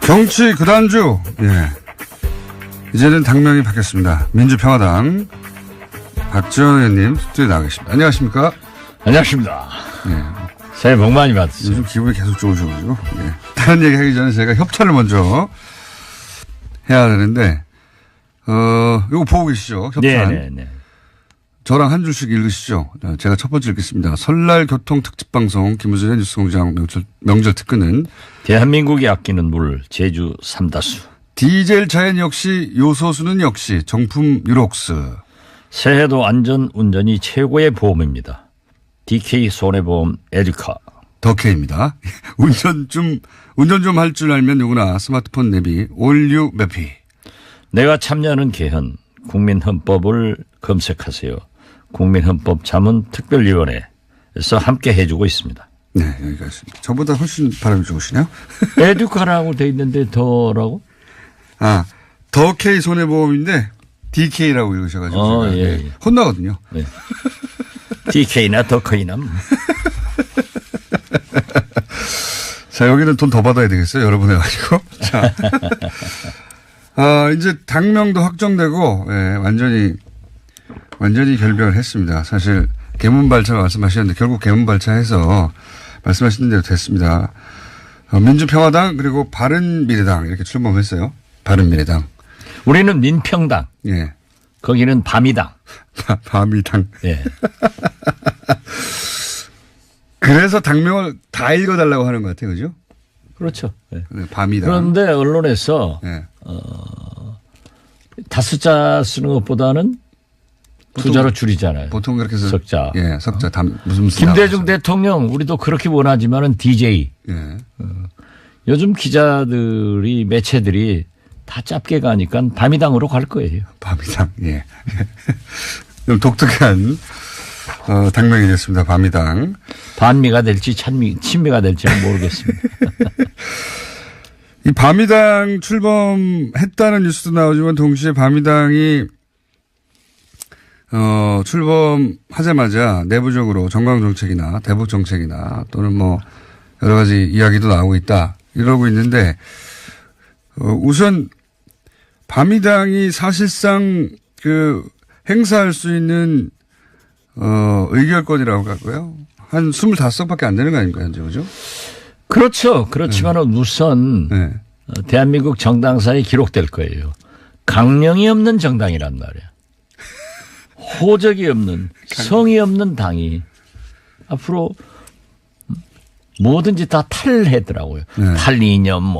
정치 구단주. 예. 이제는 당명이 바뀌었습니다. 민주평화당 박지원 의원님 스튜디오에 나와 계십니다. 안녕하십니까? 안녕하십니까. 예. 새해 복 많이 받으세요. 요즘 기분이 계속 좋으셔가지고. 예. 다른 얘기 하기 전에 제가 협찬을 먼저 해야 되는데, 이거 보고 계시죠? 협찬. 네네네. 저랑 한 줄씩 읽으시죠. 제가 첫 번째 읽겠습니다. 설날 교통 특집 방송 김우준의 뉴스공장 명절 특근은 대한민국이 아끼는 물 제주 삼다수. 디젤 자연 역시 요소수는 역시 정품 유록스. 새해도 안전 운전이 최고의 보험입니다. DK 손해보험 에듀카. 덕혜입니다. 운전 좀 할 줄 알면 누구나 스마트폰 내비 올류 매피. 내가 참여하는 개헌 국민헌법을 검색하세요. 국민헌법 자문특별위원회에서 함께 해주고 있습니다. 네, 여기가 있습니다. 저보다 훨씬 발음이 좋으시네요. 에듀카라고 돼 있는데 더라고? 아, 덕혜 손해보험인데 DK라고 읽으셔가지고 예, 예. 혼나거든요. 네. DK나 덕혜나. 자, 여기는 돈 더 받아야 되겠어요. 여러 분 해가지고. 자. 이제 당명도 확정되고, 예, 완전히 결별했습니다. 사실, 개문발차 말씀하셨는데, 결국 개문발차해서 말씀하신 대로 됐습니다. 민주평화당, 그리고 바른미래당, 이렇게 출범했어요. 바른미래당. 우리는 민평당. 예. 거기는 밤이당. 밤이당. 예. 그래서 당명을 다 읽어달라고 하는 것 같아요. 그죠? 그렇죠. 예. 밤이당. 그런데 언론에서, 예. 다섯자 쓰는 것보다는 두자로 줄이잖아요. 보통 그렇게 해서. 석자. 예, 석자. 무슨 김대중 대통령 우리도 그렇게 원하지만은 DJ. 예. 요즘 기자들이 매체들이 다 짧게 가니까 밤이당으로 갈 거예요. 밤이당. 예. 좀 독특한 당명이 됐습니다. 밤이당. 반미가 될지 친미가 될지는 모르겠습니다. 이 밤이당 출범했다는 뉴스도 나오지만 동시에 밤이당이 출범하자마자 내부적으로 정강정책이나 대북정책이나 또는 뭐 여러 가지 이야기도 나오고 있다 이러고 있는데 우선 밤이당이 사실상 행사할 수 있는 의결권이라고 할까요? 한 25석밖에 안 되는 거 아닙니까 현재 그죠? 그렇죠. 그렇지만은 우선 네. 대한민국 정당사에 기록될 거예요. 강령이 없는 정당이란 말이야. 호적이 없는 성이 없는 당이 앞으로 뭐든지 다 탈해더라고요. 네. 탈이념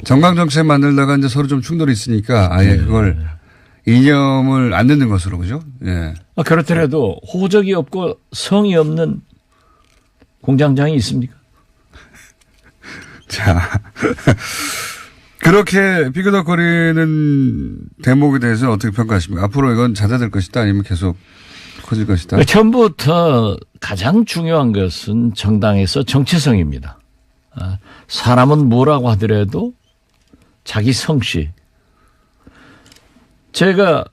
정강정책 만들다가 이제 서로 좀 충돌이 있으니까 아예 그걸 이념을 안 듣는 것으로 그죠? 예. 그렇더라도 호적이 없고 성이 없는 공장장이 있습니까? 자, 그렇게 삐그덕거리는 대목에 대해서 어떻게 평가하십니까? 앞으로 이건 잦아들 것이다 아니면 계속 커질 것이다? 처음부터 가장 중요한 것은 정당에서 정체성입니다. 사람은 뭐라고 하더라도 자기 성씨. 제가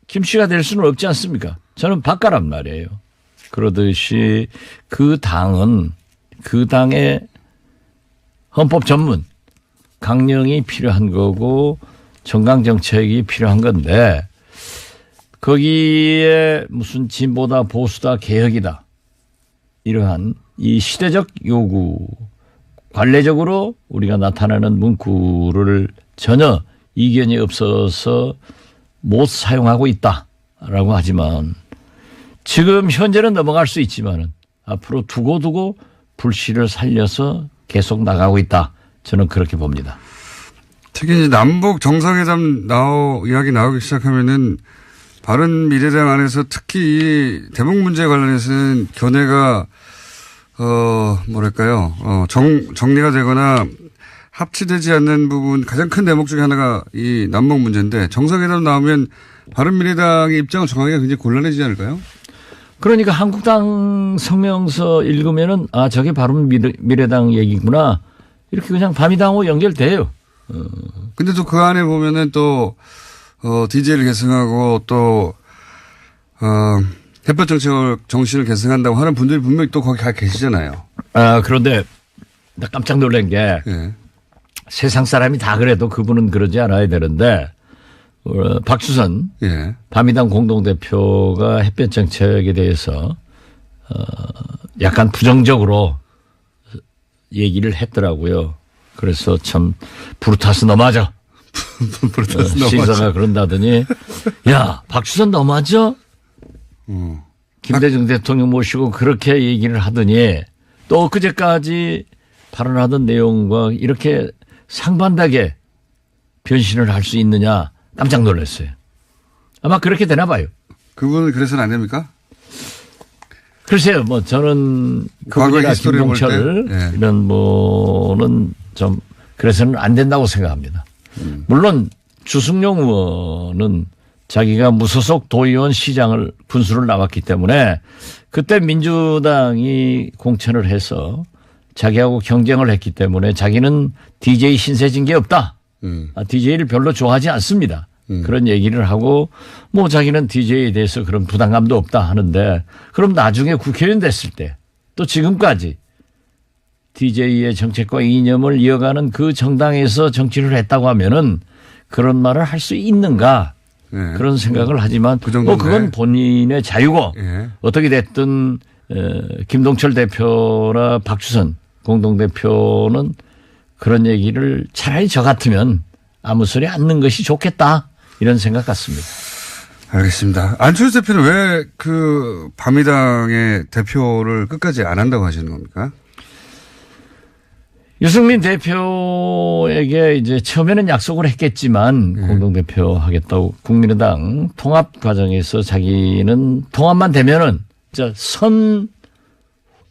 김 씨가 될 수는 없지 않습니까? 저는 박가란 말이에요. 그러듯이 그 당은 그 당의 헌법 전문 강령이 필요한 거고 정강정책이 필요한 건데 거기에 무슨 진보다 보수다 개혁이다 이러한 이 시대적 요구 관례적으로 우리가 나타내는 문구를 전혀 이견이 없어서 못 사용하고 있다라고 하지만 지금 현재는 넘어갈 수 있지만은 앞으로 두고두고 불씨를 살려서 계속 나가고 있다. 저는 그렇게 봅니다. 특히 남북 정상회담 이야기 나오기 시작하면은 바른미래당 안에서 특히 대북 문제 관련해서는 견해가 정리가 되거나 합치되지 않는 부분 가장 큰 대목 중에 하나가 이 남북 문제인데 정상회담 나오면 바른미래당의 입장을 정하기가 굉장히 곤란해지지 않을까요? 그러니까 한국당 성명서 읽으면은 저게 바른미래당 얘기구나 이렇게 그냥 밤이당하고 연결돼요. 근데 또 그 안에 보면은 또 DJ를 계승하고 또 햇볕 정책을 정신을 계승한다고 하는 분들이 분명히 또 거기 가 계시잖아요. 그런데 나 깜짝 놀란 게 예. 세상 사람이 다 그래도 그분은 그러지 않아야 되는데 박주선 예. 바미당 공동대표가 햇볕 정책에 대해서 약간 부정적으로 얘기를 했더라고요. 그래서 참 브루타스 너무하죠. 브루타스 시사가 그런다더니 야 박주선 너무하죠. 김대중 대통령 모시고 그렇게 얘기를 하더니 또 엊그제까지 발언하던 내용과 이렇게 상반되게 변신을 할 수 있느냐 깜짝 놀랐어요. 아마 그렇게 되나 봐요. 그분은 그래서는 안 됩니까? 글쎄요, 뭐 저는 과거 그분이나 히스토리를 볼 김동철 때, 예. 이런 뭐는 좀 그래서는 안 된다고 생각합니다. 물론 주승용 의원은 자기가 무소속 도의원 시장을 군수를 나왔기 때문에 그때 민주당이 공천을 해서 자기하고 경쟁을 했기 때문에 자기는 DJ 신세진 게 없다. DJ를 별로 좋아하지 않습니다. 그런 얘기를 하고 뭐 자기는 DJ에 대해서 그런 부담감도 없다 하는데 그럼 나중에 국회의원 됐을 때 또 지금까지 DJ의 정책과 이념을 이어가는 그 정당에서 정치를 했다고 하면은 그런 말을 할 수 있는가 예. 그런 생각을 하지만 그 뭐 정도인데. 그건 본인의 자유고 예. 어떻게 됐든 김동철 대표나 박주선 공동대표는 그런 얘기를 차라리 저 같으면 아무 소리 안 넣는 것이 좋겠다 이런 생각 같습니다. 알겠습니다. 안철수 대표는 왜 그 바미당의 대표를 끝까지 안 한다고 하시는 겁니까? 유승민 대표에게 이제 처음에는 약속을 했겠지만 공동대표 하겠다고 국민의당 통합 과정에서 자기는 통합만 되면은 선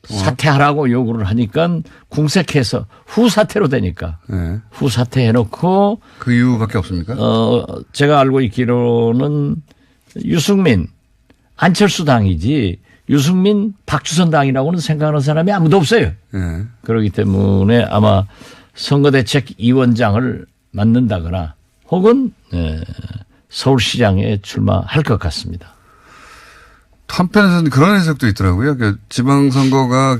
사퇴하라고 요구를 하니까 궁색해서 후사퇴로 되니까 네. 후사퇴 해놓고 그 이유밖에 없습니까? 제가 알고 있기로는 유승민 안철수 당이지 유승민 박주선 당이라고는 생각하는 사람이 아무도 없어요. 네. 그렇기 때문에 아마 선거대책위원장을 맡는다거나 혹은 서울시장에 출마할 것 같습니다. 한편에서는 그런 해석도 있더라고요. 지방선거가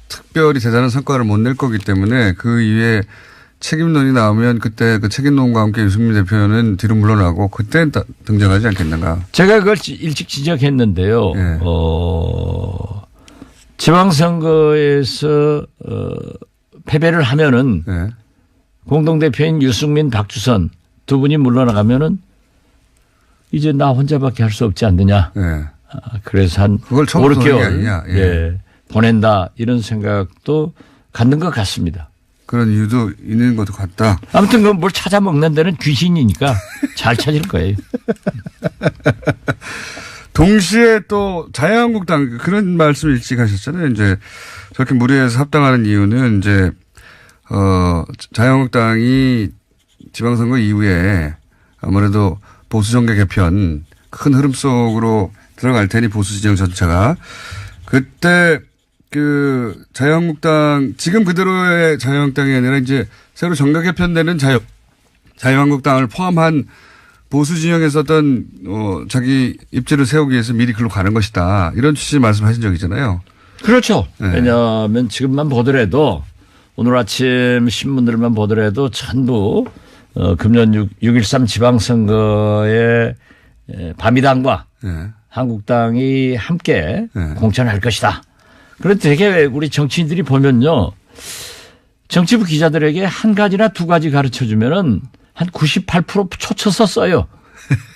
특별히 대단한 성과를 못 낼 거기 때문에 그 이후에 책임론이 나오면 그때 그 책임론과 함께 유승민 대표는 뒤로 물러나고 그때 등장하지 않겠는가. 제가 그걸 일찍 지적했는데요. 네. 지방선거에서 패배를 하면은 네. 공동대표인 유승민, 박주선 두 분이 물러나가면은 이제 나 혼자밖에 할 수 없지 않느냐. 네. 그래서 한 그걸 5, 6개월 아니냐. 예. 예, 보낸다 이런 생각도 갖는 것 같습니다. 그런 이유도 있는 것도 같다. 아무튼 그 뭘 찾아 먹는 데는 귀신이니까 잘 찾을 거예요. 동시에 또 자유한국당 그런 말씀 일찍 하셨잖아요. 이제 저렇게 무리해서 합당하는 이유는 이제 자유한국당이 지방선거 이후에 아무래도 보수 정계 개편 큰 흐름 속으로 들어갈 테니 보수 진영 전체가 그때 그 자유한국당 지금 그대로의 자유한국당이 아니라 이제 새로 정계 개편되는 자유한국당을 포함한 보수 진영에서 어떤 자기 입지를 세우기 위해서 미리 글로 가는 것이다. 이런 취지의 말씀하신 적이잖아요. 그렇죠. 네. 왜냐하면 지금만 보더라도 오늘 아침 신문들만 보더라도 전부 금년 6.13 지방선거에 바미당과 네. 한국당이 함께 네. 공천할 것이다. 그런데 되게 우리 정치인들이 보면요. 정치부 기자들에게 한 가지나 두 가지 가르쳐 주면은 한 98% 초쳐서 써요.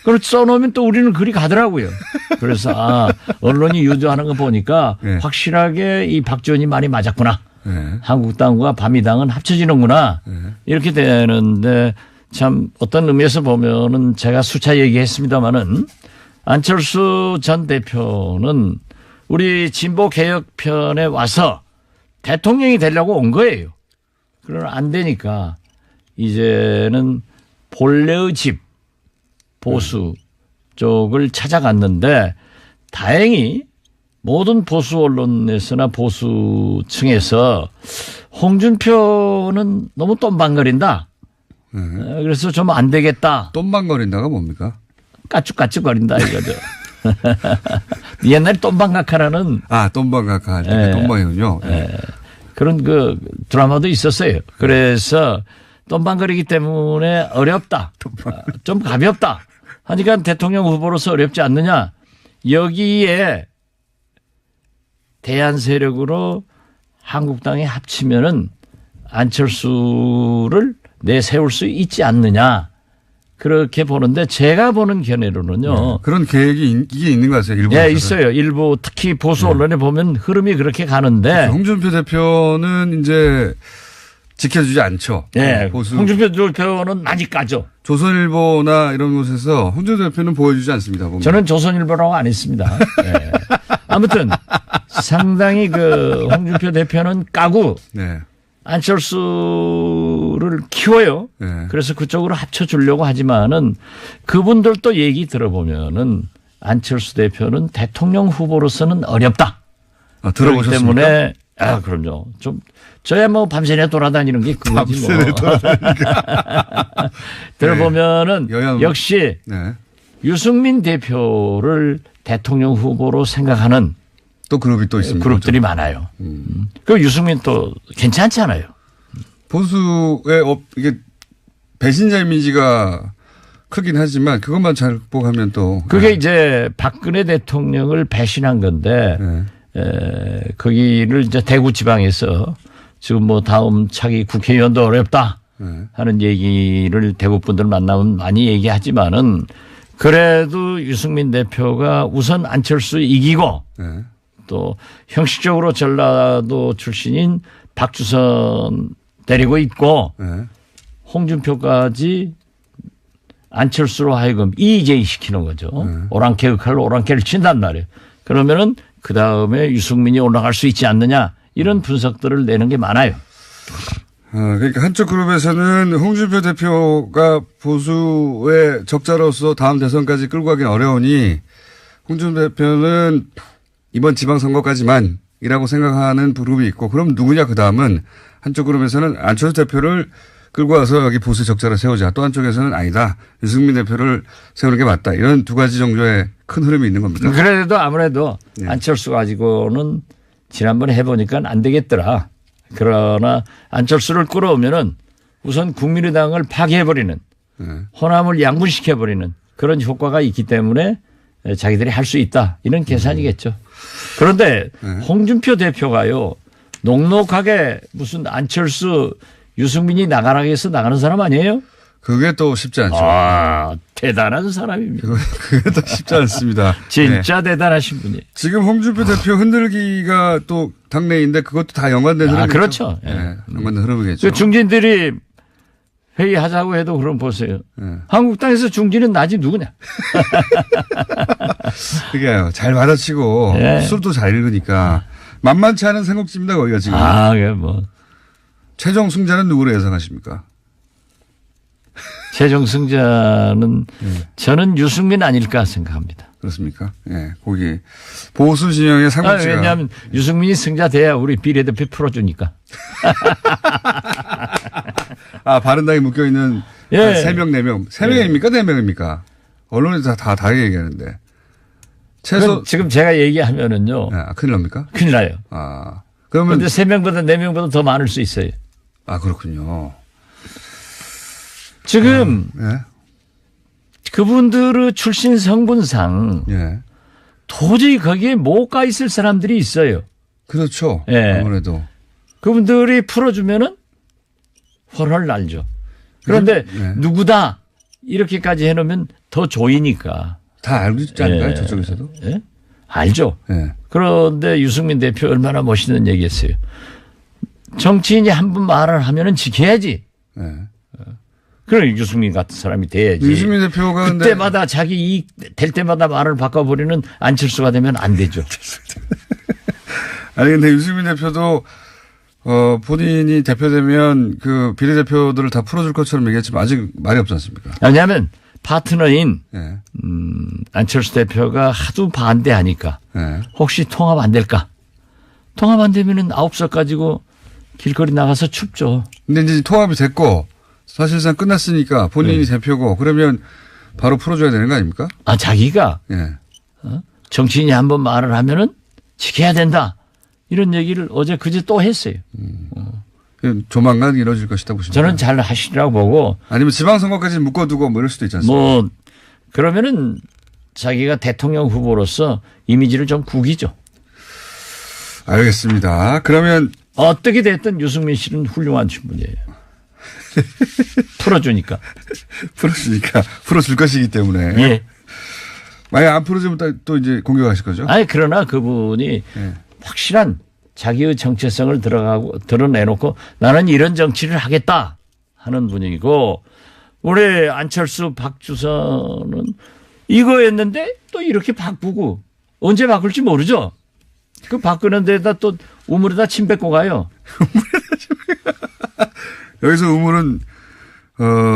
그걸 써놓으면 또 우리는 그리 가더라고요. 그래서 언론이 유도하는 거 보니까 네. 확실하게 이 박지원이 많이 맞았구나. 네. 한국당과 바미당은 합쳐지는구나. 네. 이렇게 되는데 참 어떤 의미에서 보면은 제가 수차 얘기했습니다마는 안철수 전 대표는 우리 진보 개혁편에 와서 대통령이 되려고 온 거예요. 그러나 안 되니까 이제는 본래의 집 보수 쪽을 찾아갔는데 다행히 모든 보수 언론에서나 보수층에서 홍준표는 너무 똠방거린다. 그래서 좀 안 되겠다. 똠방거린다가 뭡니까? 까쭉까쭉거린다 이거죠. 옛날에 똠방각하라는 똠방각하 할 때 네. 똠방이군요. 네. 그런 그 드라마도 있었어요. 그래서 똥방거리기 때문에 어렵다. 좀 가볍다. 하니까 대통령 후보로서 어렵지 않느냐. 여기에 대안 세력으로 한국당이 합치면은 안철수를 내세울 수 있지 않느냐. 그렇게 보는데 제가 보는 견해로는요. 네. 그런 계획이 이게 있는 것 같아요. 일부. 예, 있어요. 일부 특히 보수 언론에 보면 흐름이 그렇게 가는데. 홍준표 대표는 이제 지켜주지 않죠. 예. 보수. 홍준표 대표는 많이 까죠. 조선일보나 이런 곳에서 홍준표 대표는 보여주지 않습니다. 보면. 저는 조선일보라고 안 했습니다. 예. 아무튼 상당히 그 홍준표 대표는 까고 네. 안철수를 키워요. 네. 그래서 그쪽으로 합쳐주려고 하지만은 그분들도 얘기 들어보면은 안철수 대표는 대통령 후보로서는 어렵다. 아, 그렇기 들어보셨습니까? 때문에 그럼요. 좀 저야 뭐 밤새내 돌아다니는 게 그거지 뭐. 밤새내 돌아다니니까. 들어보면은 여야 역시 네. 유승민 대표를 대통령 후보로 생각하는 또 그룹이 또 있습니다. 그룹들이 많아요. 그 유승민 또 괜찮잖아요. 보수의 이게 배신자 이미지가 크긴 하지만 그것만 잘 극복하면 또. 그게 네. 이제 박근혜 대통령을 배신한 건데 네. 거기를 이제 대구 지방에서 지금 뭐 다음 차기 국회의원도 어렵다 네. 하는 얘기를 대구 분들 만나면 많이 얘기하지만은 그래도 유승민 대표가 우선 안철수 이기고 네. 또 형식적으로 전라도 출신인 박주선 데리고 있고 네. 홍준표까지 안철수로 하여금 이재희 시키는 거죠. 오랑캐 역할로 오랑캐를 친단 말이에요. 그러면은 그 다음에 유승민이 올라갈 수 있지 않느냐 이런 분석들을 내는 게 많아요. 그러니까 한쪽 그룹에서는 홍준표 대표가 보수의 적자로서 다음 대선까지 끌고 가긴 어려우니 홍준표 대표는 이번 지방선거까지만이라고 생각하는 그룹이 있고 그럼 누구냐 그 다음은 한쪽 그룹에서는 안철수 대표를 끌고 와서 여기 보수 적자를 세우자. 또 한쪽에서는 아니다. 유승민 대표를 세우는 게 맞다. 이런 두 가지 정도의 큰 흐름이 있는 겁니다. 그래도 아무래도 네. 안철수 가지고는 지난번에 해보니까 안 되겠더라. 그러나 안철수를 끌어오면은 우선 국민의당을 파괴해버리는 네. 호남을 양분시켜버리는 그런 효과가 있기 때문에 자기들이 할 수 있다. 이런 계산이겠죠. 그런데 홍준표 대표가요. 녹록하게 무슨 안철수 유승민이 나가라고 해서 나가는 사람 아니에요? 그게 또 쉽지 않죠. 대단한 사람입니다. 그게 또 쉽지 않습니다. 진짜 대단하신 분이에요. 지금 홍준표 대표 흔들기가 또 당내인데 그것도 다 연관된 흐름이죠. 그렇죠. 네. 연관된 흐름이겠죠. 그 중진들이 회의하자고 해도 그럼 보세요. 네. 한국당에서 중진은 나지 누구냐. 그게요. 잘 받아치고 네. 술도 잘 읽으니까 만만치 않은 생각집니다. 거기가 지금. 그게 뭐. 최종 승자는 누구로 예상하십니까? 최종 승자는 저는 유승민 아닐까 생각합니다. 그렇습니까? 예. 거기 보수 진영의 삼국지가. 왜냐하면 유승민이 승자 돼야 우리 비례대표 풀어주니까. 바른당에 묶여있는 예. 3명, 4명. 3명입니까? 4명입니까? 언론에서 다 얘기하는데. 최소. 지금 제가 얘기하면은요. 큰일 납니까? 큰일 나요. 그러면. 그런데 3명보다 4명보다 더 많을 수 있어요. 그렇군요. 지금 예. 그분들의 출신 성분상 예. 도저히 거기에 못 가 있을 사람들이 있어요. 그렇죠. 예. 아무래도. 그분들이 풀어주면은 훨훨 날죠. 그런데 예. 누구다 이렇게까지 해놓으면 더 조이니까. 다 알고 있지 않을까요? 예. 저쪽에서도? 예? 알죠. 예. 그런데 유승민 대표 얼마나 멋있는 얘기했어요. 정치인이 한 번 말을 하면은 지켜야지. 예. 그래 유승민 같은 사람이 돼야지. 유승민 대표가 그때마다 자기 이익 될 때마다 말을 바꿔버리는 안철수가 되면 안 되죠. 아니 근데 유승민 대표도 본인이 대표되면 그 비례대표들을 다 풀어줄 것처럼 얘기했지만 아직 말이 없지 않습니까? 왜냐하면 파트너인 예. 안철수 대표가 하도 반대하니까 예. 혹시 통합 안 될까? 통합 안 되면은 9석 가지고 길거리 나가서 춥죠. 근데 이제 통합이 됐고 사실상 끝났으니까 본인이 대표고 그러면 바로 풀어줘야 되는 거 아닙니까? 자기가 예. 정치인이 한번 말을 하면은 지켜야 된다. 이런 얘기를 어제 그제 또 했어요. 조만간 이루어질 것이다 보십니까? 저는 잘 하시리라고 보고. 아니면 지방선거까지 묶어두고 뭐 이럴 수도 있지 않습니까? 뭐 그러면은 자기가 대통령 후보로서 이미지를 좀 구기죠. 알겠습니다. 그러면 어떻게 됐든 유승민 씨는 훌륭한 친분이에요. 풀어주니까. 풀어줄 것이기 때문에. 예. 만약 안 풀어주면 또 이제 공격하실 거죠? 아니 그러나 그분이 확실한 자기의 정체성을 드러내놓고 나는 이런 정치를 하겠다 하는 분위기고 올해 안철수 박주선은 이거였는데 또 이렇게 바꾸고 언제 바꿀지 모르죠. 그 바꾸는 데다 또 우물에다 침 뱉고 가요. 여기서 우물은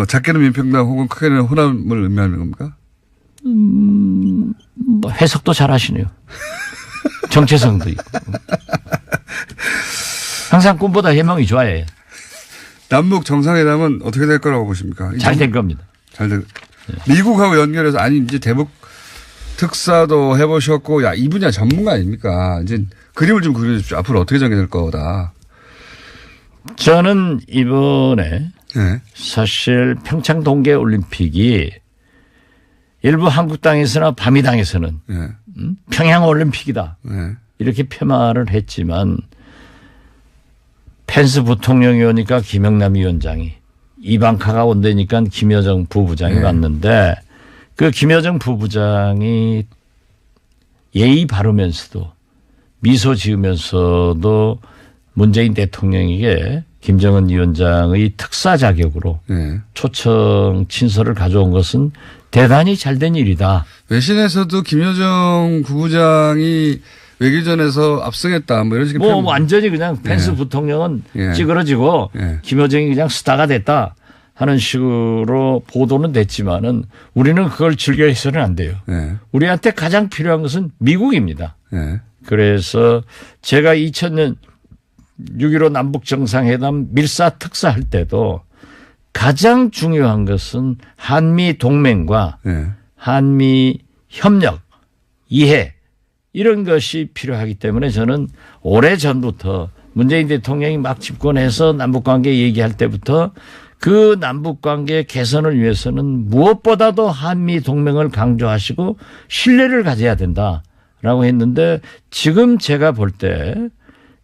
작게는 민평당 혹은 크게는 호남을 의미하는 겁니까? 뭐 해석도 잘 하시네요. 정체성도 있고. 항상 꿈보다 해몽이 좋아요. 남북 정상회담은 어떻게 될 거라고 보십니까? 잘 될 겁니다. 미국하고 연결해서 아니 이제 대북 특사도 해보셨고 야 이 분야 전문가 아닙니까? 이제 그림을 좀 그려주십시오. 앞으로 어떻게 전개될 거다. 저는 이번에 네. 사실 평창 동계올림픽이 일부 한국 땅에서나 밤이 당에서는 네. 평양올림픽이다. 네. 이렇게 폄하를 했지만 펜스 부통령이 오니까 김영남 위원장이 이방카가 온다니까 김여정 부부장이 왔는데 그 김여정 부부장이 예의 바르면서도 미소 지으면서도 문재인 대통령에게 김정은 위원장의 특사 자격으로 초청 친서를 가져온 것은 대단히 잘된 일이다. 외신에서도 김여정 부부장이 외교전에서 압승했다. 뭐 이런 식의 뭐 완전히 그냥 펜스 부통령은 찌그러지고 김여정이 그냥 스타가 됐다 하는 식으로 보도는 됐지만은 우리는 그걸 즐겨 해서는 안 돼요. 우리한테 가장 필요한 것은 미국입니다. 그래서 제가 2000년 6.15 남북정상회담 밀사 특사 할 때도 가장 중요한 것은 한미 동맹과 한미 협력, 이해 이런 것이 필요하기 때문에 저는 오래전부터 문재인 대통령이 막 집권해서 남북관계 얘기할 때부터 그 남북관계 개선을 위해서는 무엇보다도 한미 동맹을 강조하시고 신뢰를 가져야 된다라고 했는데 지금 제가 볼 때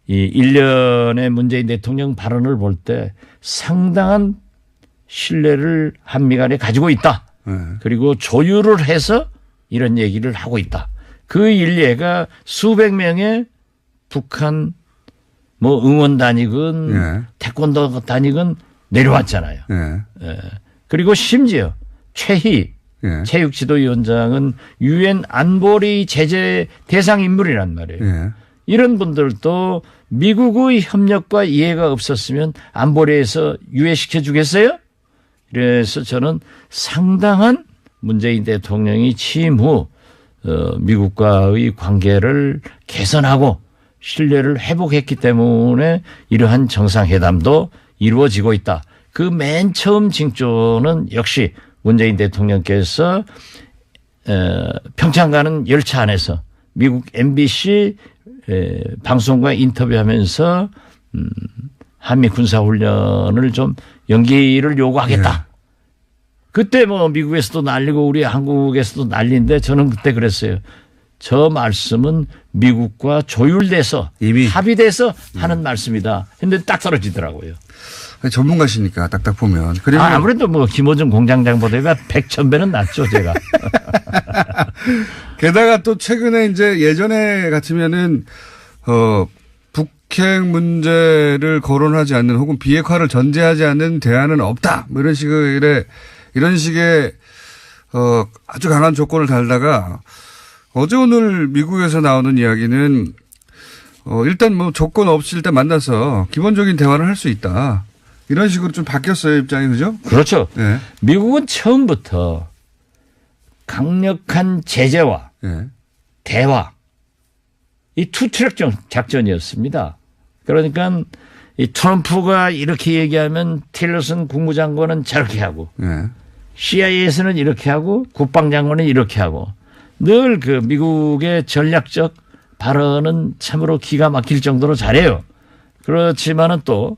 이 1년의 문재인 대통령 발언을 볼 때 상당한 신뢰를 한미 간에 가지고 있다. 그리고 조율을 해서 이런 얘기를 하고 있다. 그 일례가 수백 명의 북한 뭐 응원단이건 태권도단이건 내려왔잖아요. 그리고 심지어 최희 체육지도위원장은 유엔 안보리 제재 대상 인물이란 말이에요. 이런 분들도 미국의 협력과 이해가 없었으면 안보리에서 유예시켜 주겠어요? 그래서 저는 상당한 문재인 대통령이 취임 후 미국과의 관계를 개선하고 신뢰를 회복했기 때문에 이러한 정상회담도 이루어지고 있다. 그 맨 처음 징조는 역시 문재인 대통령께서 평창 가는 열차 안에서 미국 MBC 방송과 인터뷰하면서 한미 군사훈련을 좀 연기를 요구하겠다. 그때 뭐 미국에서도 난리고 우리 한국에서도 난리인데 저는 그때 그랬어요. 저 말씀은 미국과 조율돼서 이미 합의돼서 하는 말씀이다. 했는데 딱 떨어지더라고요. 전문가시니까 딱딱 보면. 그리고 아무래도 뭐 김호중 공장장보다 100,000배는 낫죠 제가. 게다가 또 최근에 이제 예전에 같으면은 북핵 문제를 거론하지 않는 혹은 비핵화를 전제하지 않는 대안은 없다. 뭐 이런 식의 아주 강한 조건을 달다가 어제 오늘 미국에서 나오는 이야기는 일단 뭐 조건 없이 일단 만나서 기본적인 대화를 할 수 있다. 이런 식으로 좀 바뀌었어요, 입장이. 그죠? 그렇죠. 미국은 처음부터 강력한 제재와 대화 이 투트랙 작전이었습니다. 그러니까 이 트럼프가 이렇게 얘기하면 틸러슨 국무장관은 저렇게 하고 CIA에서는 이렇게 하고 국방장관은 이렇게 하고 늘 그 미국의 전략적 발언은 참으로 기가 막힐 정도로 잘해요. 그렇지만은 또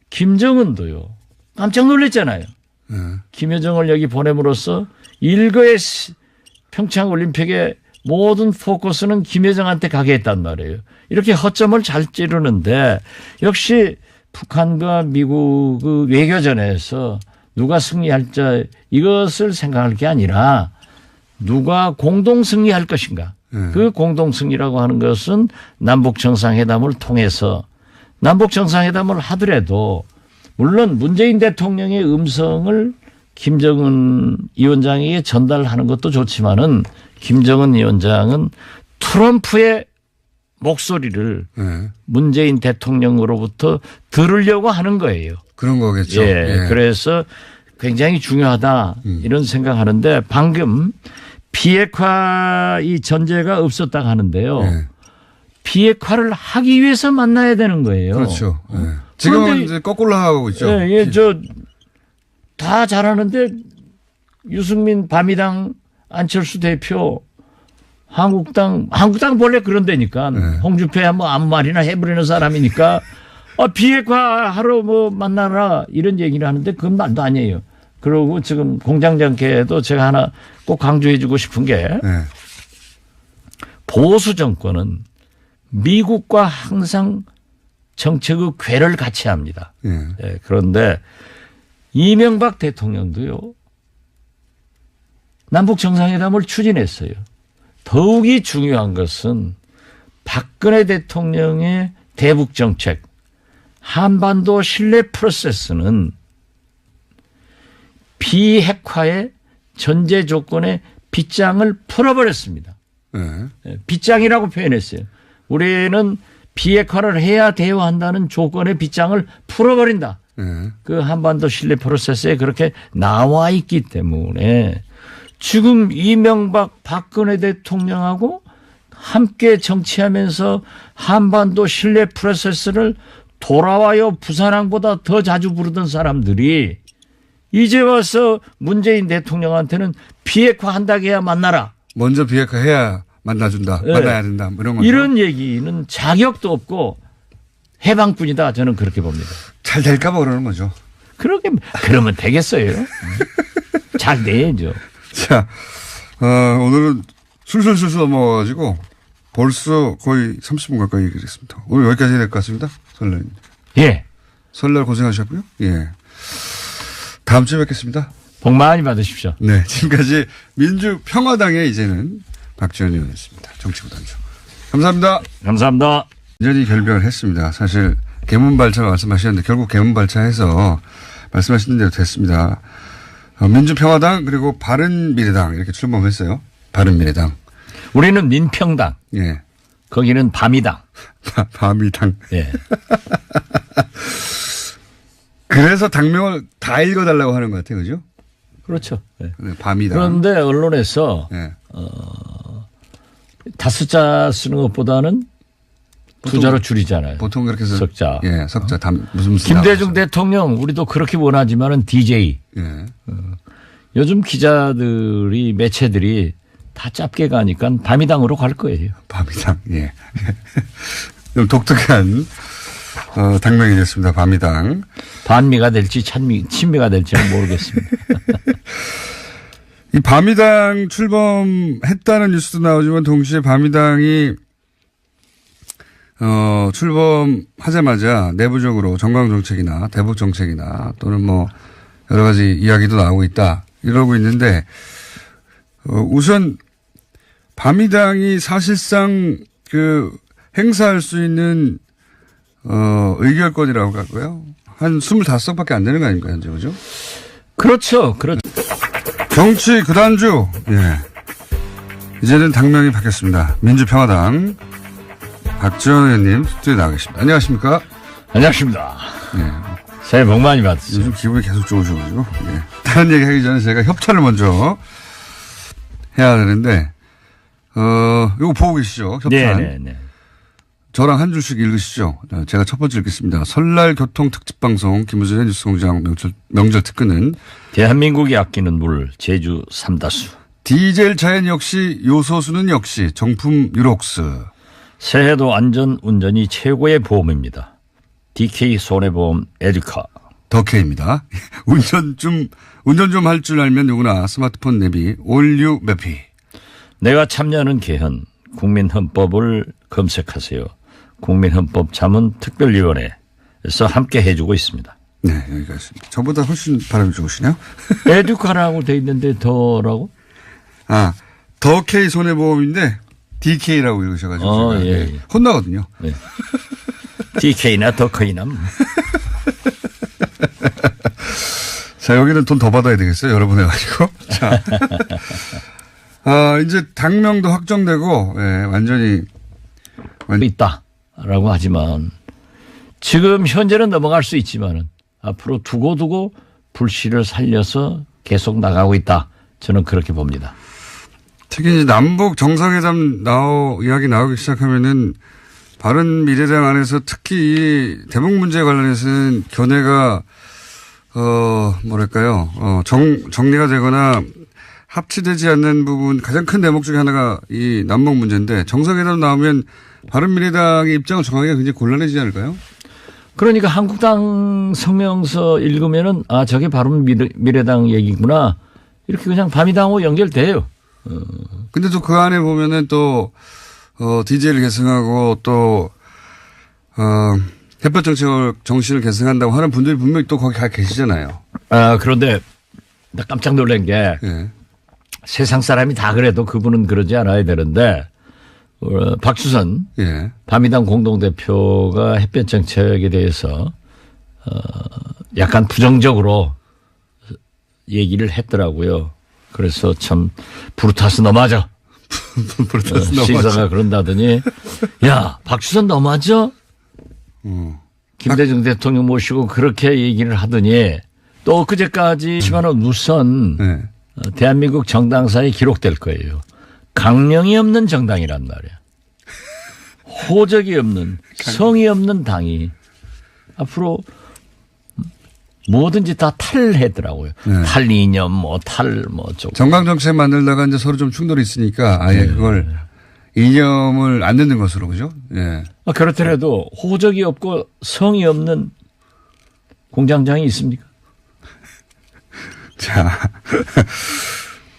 김정은도요. 깜짝 놀랐잖아요. 김여정을 여기 보냄으로써 일거의 평창 올림픽의 모든 포커스는 김여정한테 가게 했단 말이에요. 이렇게 허점을 잘 찌르는데 역시 북한과 미국 그 외교전에서 누가 승리할지 이것을 생각할 게 아니라 누가 공동 승리할 것인가. 그 공동 승리라고 하는 것은 남북 정상회담을 통해서 남북 정상회담을 하더라도 물론 문재인 대통령의 음성을 김정은 위원장에게 전달하는 것도 좋지만은 김정은 위원장은 트럼프의 목소리를 문재인 대통령으로부터 들으려고 하는 거예요. 그런 거겠죠. 예. 그래서 굉장히 중요하다 이런 생각하는데 방금 비핵화 이 전제가 없었다고 하는데요. 비핵화를 하기 위해서 만나야 되는 거예요. 그렇죠. 지금은 이제 거꾸로 하고 있죠. 예, 다 잘하는데 유승민 바미당 안철수 대표 한국당 본래 그런 데니까 홍준표야 뭐 아무 말이나 해버리는 사람이니까 비핵화하러 뭐 만나라 이런 얘기를 하는데 그건 말도 아니에요. 그리고 지금 공장장께도 제가 하나 꼭 강조해 주고 싶은 게 보수 정권은 미국과 항상 정책의 궤를 같이 합니다. 예, 그런데 이명박 대통령도요. 남북 정상회담을 추진했어요. 더욱이 중요한 것은 박근혜 대통령의 대북 정책, 한반도 신뢰 프로세스는 비핵화의 전제 조건의 빗장을 풀어버렸습니다. 빗장이라고 표현했어요. 우리는 비핵화를 해야 대화한다는 조건의 빗장을 풀어버린다. 그 한반도 신뢰 프로세스에 그렇게 나와 있기 때문에 지금 이명박 박근혜 대통령하고 함께 정치하면서 한반도 신뢰 프로세스를 돌아와요 부산항보다 더 자주 부르던 사람들이 이제 와서 문재인 대통령한테는 비핵화 한다고 해야 만나라. 먼저 비핵화해야 만나준다. 네. 만나야 된다. 이런 거죠. 이런 얘기는 자격도 없고 해방뿐이다. 저는 그렇게 봅니다. 잘 될까 봐 그러는 거죠. 그러면 되겠어요. 잘 돼야죠. 자, 오늘은 술술술술 넘어가지고 벌써 거의 30분 가까이 얘기했습니다. 오늘 여기까지 해야 될 것 같습니다. 설날. 예. 설날 고생하셨고요. 예. 다음 주에 뵙겠습니다. 복 많이 받으십시오. 네. 지금까지 민주평화당의 이제는 박지원 의원이었습니다. 정치부단주. 감사합니다. 감사합니다. 완전히 결별을 했습니다. 사실 개문발차 말씀하셨는데 결국 개문발차해서 말씀하신 대로 됐습니다. 민주평화당 그리고 바른미래당 이렇게 출범했어요. 바른미래당. 우리는 민평당. 예. 거기는 밤이당. 밤이당. 예. 그래서 당명을 다 읽어달라고 하는 것 같아요. 그죠? 그렇죠. 예. 밤이당. 그런데 언론에서 예. 5자 쓰는 것보다는 2자로 줄이잖아요. 보통 그렇게 해서. 석자. 예, 석자. 무슨 김대중 대통령 우리도 그렇게 원하지만은 DJ. 예. 요즘 기자들이 매체들이 다 짧게 가니까 밤이당으로 갈 거예요. 밤이당. 예. 좀 독특한 당명이 됐습니다. 밤이당. 반미가 될지 친미가 될지는 모르겠습니다. 이 밤이당 출범했다는 뉴스도 나오지만 동시에 밤이당이 출범하자마자 내부적으로 정강정책이나 대북정책이나 또는 뭐 여러 가지 이야기도 나오고 있다. 이러고 있는데 우선 밤이당이 사실상 행사할 수 있는 의결권이라고 할까요? 한 25석밖에 안 되는 거 아닙니까, 현재, 그죠? 그렇죠. 정치 구단주, 예. 이제는 당명이 바뀌었습니다. 민주평화당 박지원 의원님 스튜디오에 나와 계십니다. 안녕하십니까? 안녕하십니까. 예. 새해 복 많이 받으세요. 요즘 기분이 계속 좋으셔가지고, 예. 다른 얘기 하기 전에 제가 협찬을 먼저 해야 되는데, 이거 보고 계시죠? 협찬. 네네네. 저랑 한 줄씩 읽으시죠. 제가 첫 번째 읽겠습니다. 설날 교통 특집 방송 김우준의 뉴스공장 명절 특근은 대한민국이 아끼는 물 제주 삼다수. 디젤 자연 역시 요소수는 역시 정품 유록스. 새해도 안전 운전이 최고의 보험입니다. DK 손해보험 에듀카. 덕혜입니다. 운전 좀 할 줄 알면 누구나 스마트폰 내비 올류 매피. 내가 참여하는 개헌 국민헌법을 검색하세요. 국민헌법 자문특별위원회에서 함께 해주고 있습니다. 네, 여기가 있습니다. 저보다 훨씬 발음이 좋으시네요. 에듀카라고 돼 있는데 더라고? 아, 덕혜 손해보험인데 DK라고 읽으셔가지고 제가 예. 혼나거든요. 네. DK나 덕혜나. 자, 여기는 돈 더 받아야 되겠어요. 여러 번 해가지고. 자. 이제 당명도 확정되고, 예, 완전히. 있다라고 하지만 지금 현재는 넘어갈 수 있지만은 앞으로 두고두고 불씨를 살려서 계속 나가고 있다. 저는 그렇게 봅니다. 특히 이제 남북 정상회담 이야기 나오기 시작하면은 바른미래당 안에서 특히 이 대북 문제에 관련해서는 견해가 정리가 되거나 합치되지 않는 부분 가장 큰 대목 중에 하나가 이 남북 문제인데 정상회담 나오면 바른미래당의 입장을 정하기가 굉장히 곤란해지지 않을까요? 그러니까 한국당 성명서 읽으면은 아 저게 바른미래당 얘기구나 이렇게 그냥 밤이당하고 연결돼요. 근데 또 그 안에 보면은 또 DJ를 계승하고 또 햇볕 정신을 계승한다고 하는 분들이 분명히 또 거기 가 계시잖아요. 아 그런데 나 깜짝 놀란 게 예. 세상 사람이 다 그래도 그분은 그러지 않아야 되는데 박주선 예. 바미당 공동대표가 햇볕 정책에 대해서 약간 부정적으로 얘기를 했더라고요. 그래서 참 브루타스 너무하죠. 브루타스 시사가 그런다더니 야 박주선 너무하죠. 김대중 대통령 모시고 그렇게 얘기를 하더니 또 엊그제까지지만은 우선 네. 대한민국 정당사에 기록될 거예요. 강령이 없는 정당이란 말이야. 호적이 없는 성이 없는 당이 앞으로 뭐든지 다 탈해더라고요. 네. 탈이념 쪽. 정강정책 만들다가 이제 서로 좀 충돌이 있으니까 아예 그걸 이념을 안 듣는 것으로 그죠? 예. 그렇더라도 호적이 없고 성이 없는 공장장이 있습니까? 자.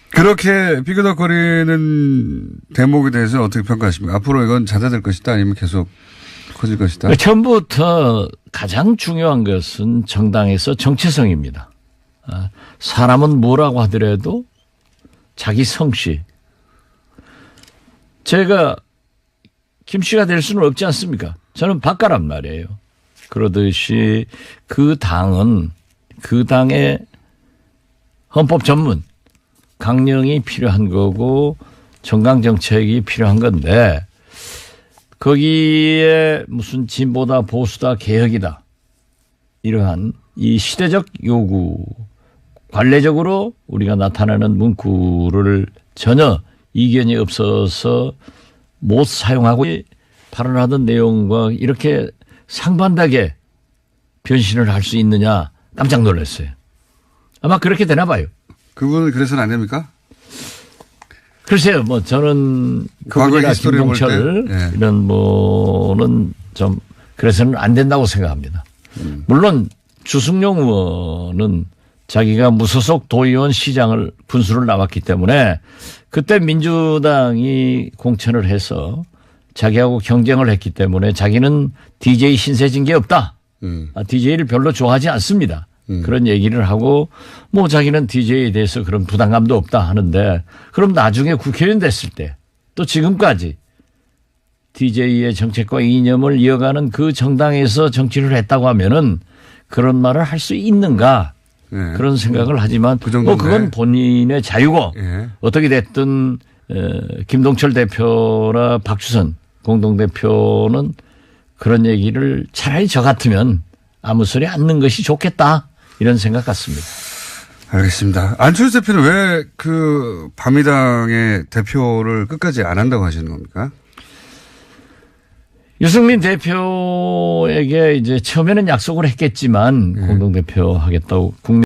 그렇게 삐그덕거리는 대목에 대해서 어떻게 평가하십니까? 앞으로 이건 잦아들 것이다 아니면 계속 커질 것이다? 처음부터 가장 중요한 것은 정당에서 정체성입니다. 사람은 뭐라고 하더라도 자기 성씨. 제가 김 씨가 될 수는 없지 않습니까? 저는 박가란 말이에요. 그러듯이 그 당은 그 당의 헌법 전문 강령이 필요한 거고 정강정책이 필요한 건데 거기에 무슨 진보다 보수다 개혁이다 이러한 이 시대적 요구 관례적으로 우리가 나타내는 문구를 전혀 이견이 없어서 못 사용하고 발언하던 내용과 이렇게 상반되게 변신을 할 수 있느냐 깜짝 놀랐어요. 아마 그렇게 되나 봐요. 그분은 그래서는 안 됩니까? 글쎄요, 뭐 저는 과거 그분이나 히스토리를 볼 김동철 때, 예. 이런 뭐는 좀 그래서는 안 된다고 생각합니다. 물론 주승용 의원은 자기가 무소속 도의원 시장을 군수를 나왔기 때문에 그때 민주당이 공천을 해서 자기하고 경쟁을 했기 때문에 자기는 DJ 신세 진 게 없다. DJ를 별로 좋아하지 않습니다. 그런 얘기를 하고 뭐 자기는 DJ에 대해서 그런 부담감도 없다 하는데 그럼 나중에 국회의원 됐을 때 또 지금까지 DJ의 정책과 이념을 이어가는 그 정당에서 정치를 했다고 하면은 그런 말을 할 수 있는가 예. 그런 생각을 하지만 그 정도인데. 뭐 그건 본인의 자유고 예. 어떻게 됐든 김동철 대표나 박주선 공동대표는 그런 얘기를 차라리 저 같으면 아무 소리 안 넣는 것이 좋겠다 이런 생각 같습니다. 알겠습니다. 안철수 대표는 왜 그 바미당의 대표를 끝까지 안 한다고 하시는 겁니까? 유승민 대표에게 이제 처음에는 약속을 했겠지만 공동대표 하겠다고 국민